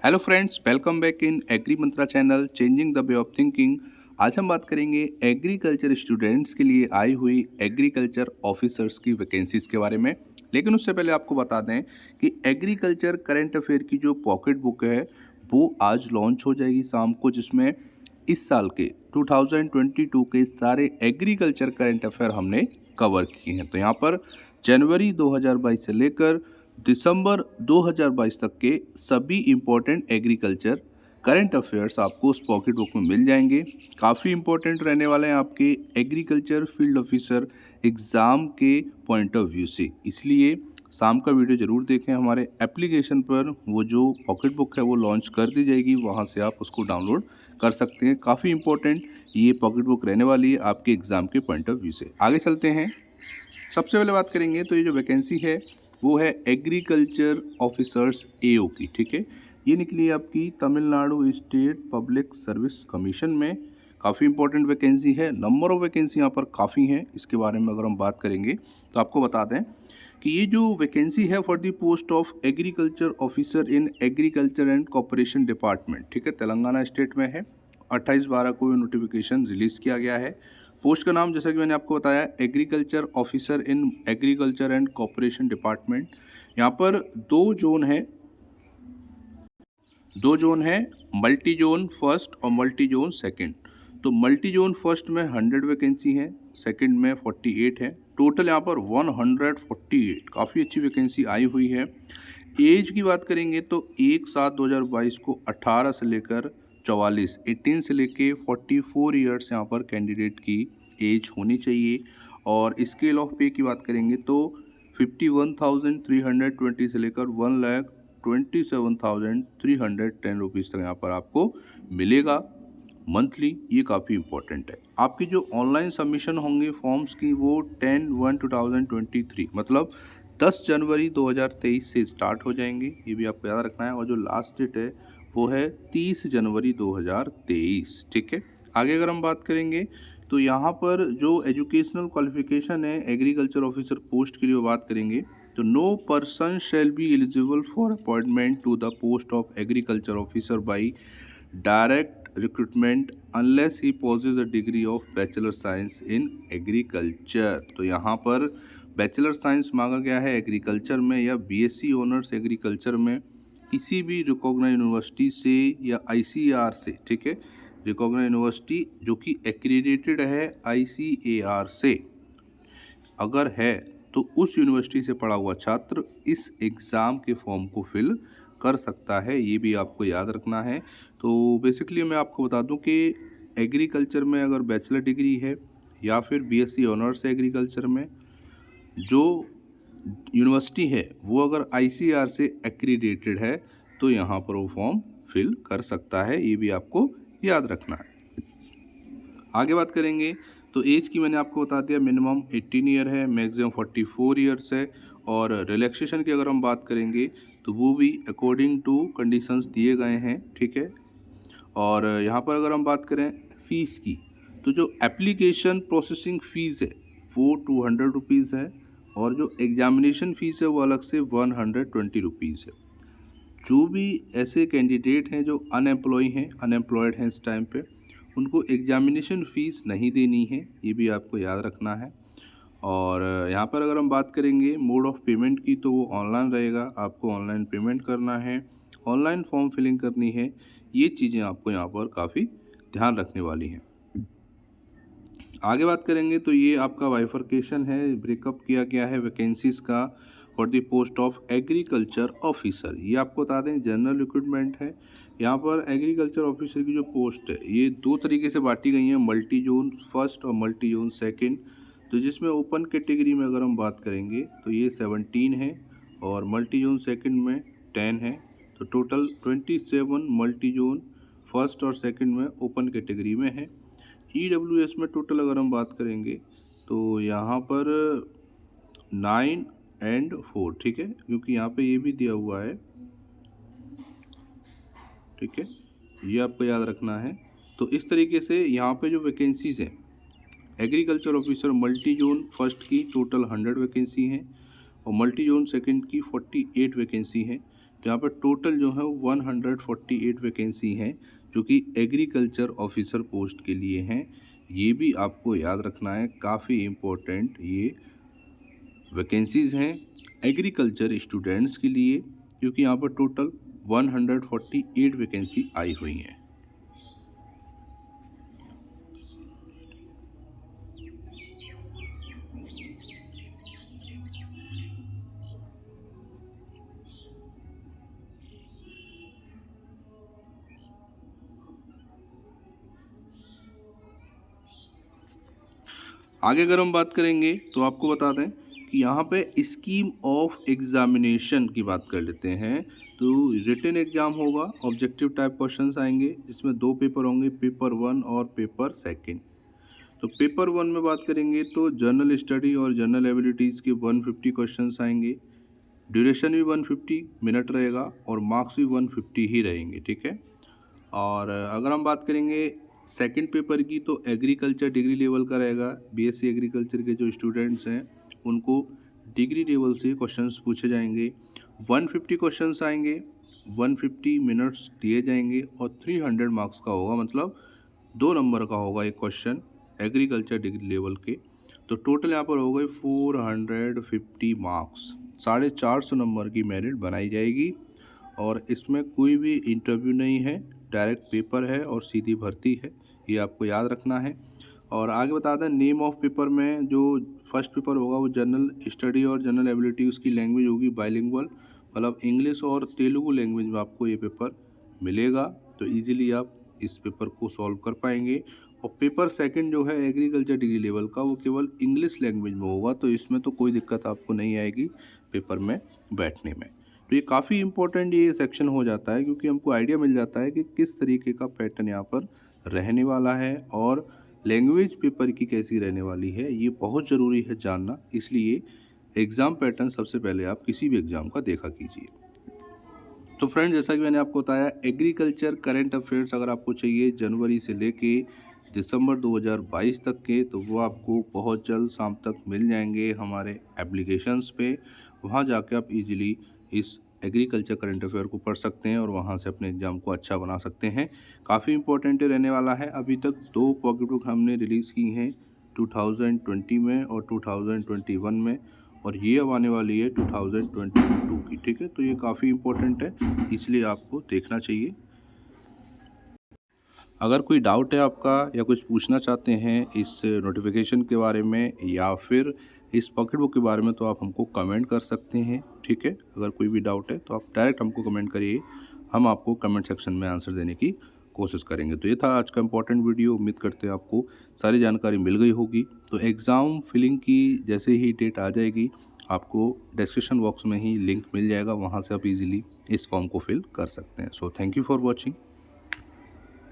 Hello friends, welcome back in agree Mantra channel changing the way of thinking. आज हम बात करेंगे agriculture students के लिए आई हुई एग्रीकल्चर ऑफिसर्स की वैकेंसीज के बारे में। लेकिन उससे पहले आपको बता दें कि एग्रीकल्चर करंट अफेयर की जो पॉकेट बुक है वो आज लॉन्च हो जाएगी शाम को, जिसमें इस साल के 2022 के सारे एग्रीकल्चर करंट अफेयर हमने कवर किए हैं। तो यहाँ पर जनवरी 2022 से लेकर दिसंबर 2022 तक के सभी इम्पोर्टेंट एग्रीकल्चर करंट अफेयर्स आपको उस पॉकेट बुक में मिल जाएंगे। काफ़ी इम्पोर्टेंट रहने वाले हैं आपके एग्रीकल्चर फील्ड ऑफिसर एग्ज़ाम के पॉइंट ऑफ व्यू से, इसलिए शाम का वीडियो ज़रूर देखें। हमारे एप्लीकेशन पर वो जो पॉकेट बुक है वो लॉन्च कर दी जाएगी, वहाँ से आप उसको डाउनलोड कर सकते हैं। काफ़ी इम्पोर्टेंट ये पॉकेट बुक रहने वाली है आपके एग्ज़ाम के पॉइंट ऑफ व्यू से। आगे चलते हैं। सबसे पहले बात करेंगे तो ये जो वैकेंसी है वो है एग्रीकल्चर ऑफिसर्स एओ की, ठीक है। ये निकली है आपकी Tamil Nadu state public service commission में। काफ़ी इंपॉर्टेंट वैकेंसी है। नंबर ऑफ वैकेंसी यहाँ पर काफ़ी हैं। इसके बारे में अगर हम बात करेंगे तो आपको बता दें कि ये जो वैकेंसी है for the post of agriculture officer in agriculture and cooperation department, ठीक है, तेलंगाना स्टेट में है। 28/12 को नोटिफिकेशन रिलीज़ किया गया है। पोस्ट का नाम जैसा कि मैंने आपको बताया agriculture officer in agriculture and cooperation department. यहाँ पर दो जोन है, मल्टी जोन फर्स्ट और मल्टी जोन सेकंड। तो मल्टी जोन फर्स्ट में 100 वैकेंसी है, सेकंड में 48 है। टोटल यहाँ पर 148, काफ़ी अच्छी वैकेंसी आई हुई है। एज की बात करेंगे तो 1/7/2022 को 18 से लेकर 44, 18 से लेके 44 ईयर्स यहाँ पर कैंडिडेट की एज होनी चाहिए। और स्केल ऑफ पे की बात करेंगे तो 51,320 से लेकर 1,27,310 रुपीज़ तक यहाँ पर आपको मिलेगा मंथली। ये काफ़ी इंपॉर्टेंट है। आपकी जो ऑनलाइन सबमिशन होंगे फॉर्म्स की वो 10/1/2023 मतलब 10 जनवरी 2023 से स्टार्ट हो जाएंगे। ये भी आपको याद रखना है। और जो लास्ट डेट है वो है 30 जनवरी 2023, ठीक है। आगे अगर हम बात करेंगे तो यहाँ पर जो एजुकेशनल क्वालिफिकेशन है एग्रीकल्चर ऑफिसर पोस्ट के लिए वो बात करेंगे तो no person shall be eligible for appointment to the post of agriculture officer by direct recruitment unless he possesses a degree of bachelor science in agriculture. तो यहाँ पर बैचलर साइंस मांगा गया है एग्रीकल्चर में या बीएससी ऑनर्स एग्रीकल्चर में किसी भी रिकॉग्नाइज्ड यूनिवर्सिटी से या आईसीएआर से, ठीक है, रिकॉग्नाइज्ड यूनिवर्सिटी जो कि एक्रीडेटेड है आईसीएआर से अगर है तो उस यूनिवर्सिटी से पढ़ा हुआ छात्र इस एग्ज़ाम के फॉर्म को फिल कर सकता है। ये भी आपको याद रखना है। तो बेसिकली मैं आपको बता दूं कि एग्रीकल्चर में अगर बैचलर डिग्री है या फिर बीएससी ऑनर्स है एग्रीकल्चर में, जो यूनिवर्सिटी है वो अगर आईसीआर से एक्रीडेटेड है तो यहाँ पर वो फॉर्म फिल कर सकता है। ये भी आपको याद रखना है। आगे बात करेंगे तो एज की मैंने आपको बता दिया, मिनिमम 18 ईयर है, मैक्सिमम 44 ईयर्स है। और रिलैक्सेशन की अगर हम बात करेंगे तो वो भी अकॉर्डिंग टू कंडीशंस दिए गए हैं, ठीक है। और यहाँ पर अगर हम बात करें फ़ीस की तो जो एप्लीकेशन प्रोसेसिंग फ़ीस है वो 200 रुपीज़ है और जो एग्जामिनेशन फ़ीस है वो अलग से 120 रुपीज़ है। जो भी ऐसे कैंडिडेट हैं जो अनएम्प्लॉयड हैं इस टाइम पे, उनको एग्जामिनेशन फ़ीस नहीं देनी है, ये भी आपको याद रखना है। और यहाँ पर अगर हम बात करेंगे मोड ऑफ़ पेमेंट की तो वो ऑनलाइन रहेगा। आपको ऑनलाइन पेमेंट करना है, ऑनलाइन फॉर्म फिलिंग करनी है। ये चीज़ें आपको यहाँ पर काफ़ी ध्यान रखने वाली हैं। आगे बात करेंगे तो ये आपका बाइफरकेशन है, ब्रेकअप किया गया है वैकेंसीज़ का for the post of agriculture officer. ये आपको बता दें जनरल रिक्रूटमेंट है। यहाँ पर एग्रीकल्चर ऑफिसर की जो पोस्ट है ये दो तरीके से बांटी गई हैं, मल्टी जोन फर्स्ट और मल्टी जोन सेकेंड। तो जिसमें ओपन कैटेगरी में अगर हम बात करेंगे तो ये 17 है और मल्टी जोन सेकेंड में 10 है। तो टोटल 27 मल्टी जोन फर्स्ट और सेकेंड में ओपन कैटेगरी में है। ईडब्ल्यूएस में टोटल अगर हम बात करेंगे तो यहाँ पर 9 एंड 4, ठीक है, क्योंकि यहाँ पे ये भी दिया हुआ है, ठीक है, ये आपको याद रखना है। तो इस तरीके से यहाँ पे जो वैकेंसीज़ हैं agriculture officer multi zone first की टोटल 100 वैकेंसी हैं और मल्टी जोन सेकंड की 48 वैकेंसी हैं। तो यहाँ पर टोटल जो है 148 वैकेंसी हैं जो कि एग्रीकल्चर ऑफिसर पोस्ट के लिए हैं। ये भी आपको याद रखना है, काफ़ी इम्पोर्टेंट ये वैकेंसीज़ हैं एग्रीकल्चर स्टूडेंट्स के लिए, क्योंकि यहाँ पर टोटल 148 वैकेंसी आई हुई हैं। आगे अगर हम बात करेंगे तो आपको बता दें कि यहाँ पे स्कीम ऑफ एग्जामिनेशन की बात कर लेते हैं। तो रिटन एग्जाम होगा, ऑब्जेक्टिव टाइप क्वेश्चंस आएंगे जिसमें 2 पेपर होंगे, पेपर 1 और पेपर 2। तो पेपर 1 में बात करेंगे तो जनरल स्टडी और जनरल एबिलिटीज़ के 150 क्वेश्चंस आएंगे। ड्यूरेशन भी 150 मिनट रहेगा और मार्क्स भी 150 ही रहेंगे, ठीक है। और अगर हम बात करेंगे सेकंड पेपर की तो एग्रीकल्चर डिग्री लेवल का रहेगा। बीएससी एग्रीकल्चर के जो स्टूडेंट्स हैं उनको डिग्री लेवल से क्वेश्चंस पूछे जाएंगे। 150 क्वेश्चंस आएंगे, 150 मिनट्स दिए जाएंगे और 300 मार्क्स का होगा, मतलब 2 नंबर का होगा एक क्वेश्चन एग्रीकल्चर डिग्री लेवल के। तो टोटल यहाँ पर हो गए 450 मार्क्स, 450 नंबर की मेरिट बनाई जाएगी। और इसमें कोई भी इंटरव्यू नहीं है, डायरेक्ट पेपर है और सीधी भर्ती है, ये आपको याद रखना है। और आगे बता दें नेम ऑफ पेपर में जो फर्स्ट पेपर होगा वो जनरल स्टडी और जनरल एबिलिटी, उसकी लैंग्वेज होगी बाइलिंगुअल, मतलब इंग्लिश और तेलुगु लैंग्वेज में आपको ये पेपर मिलेगा। तो ईजिली आप इस पेपर को सॉल्व कर पाएंगे। और पेपर सेकंड जो है एग्रीकल्चर डिग्री लेवल का वो केवल इंग्लिश लैंग्वेज में होगा, तो इसमें तो कोई दिक्कत आपको नहीं आएगी पेपर में बैठने में। तो ये काफ़ी इम्पोर्टेंट ये सेक्शन हो जाता है, क्योंकि हमको आइडिया मिल जाता है कि किस तरीके का पैटर्न यहाँ पर रहने वाला है और लैंग्वेज पेपर की कैसी रहने वाली है, ये बहुत ज़रूरी है जानना। इसलिए एग्ज़ाम पैटर्न सबसे पहले आप किसी भी एग्ज़ाम का देखा कीजिए। तो फ्रेंड, जैसा कि मैंने आपको बताया एग्रीकल्चर करंट अफेयर्स अगर आपको चाहिए जनवरी से लेके दिसंबर 2022 तक के, तो वो आपको बहुत जल्द शाम तक मिल जाएंगे हमारे एप्लीकेशंस पे। वहाँ जाके आप इजीली इस एग्रीकल्चर करंट अफेयर को पढ़ सकते हैं और वहाँ से अपने एग्ज़ाम को अच्छा बना सकते हैं। काफ़ी इंपॉर्टेंट रहने वाला है। अभी तक 2 पॉकेट बुक हमने रिलीज़ की हैं 2020 में और 2021 में, और ये अब आने वाली है 2022 की, ठीक है। तो ये काफ़ी इम्पोर्टेंट है, इसलिए आपको देखना चाहिए। अगर कोई डाउट है आपका या कुछ पूछना चाहते हैं इस नोटिफिकेशन के बारे में या फिर इस पॉकेट बुक के बारे में, तो आप हमको कमेंट कर सकते हैं, ठीक है। अगर कोई भी डाउट है तो आप डायरेक्ट हमको कमेंट करिए, हम आपको कमेंट सेक्शन में आंसर देने की कोशिश करेंगे। तो ये था आज का इम्पोर्टेंट वीडियो। उम्मीद करते हैं आपको सारी जानकारी मिल गई होगी। तो एग्ज़ाम फिलिंग की जैसे ही डेट आ जाएगी आपको डिस्क्रिप्शन बॉक्स में ही लिंक मिल जाएगा, वहाँ से आप इजीली इस फॉर्म को फिल कर सकते हैं। So thank you for watching.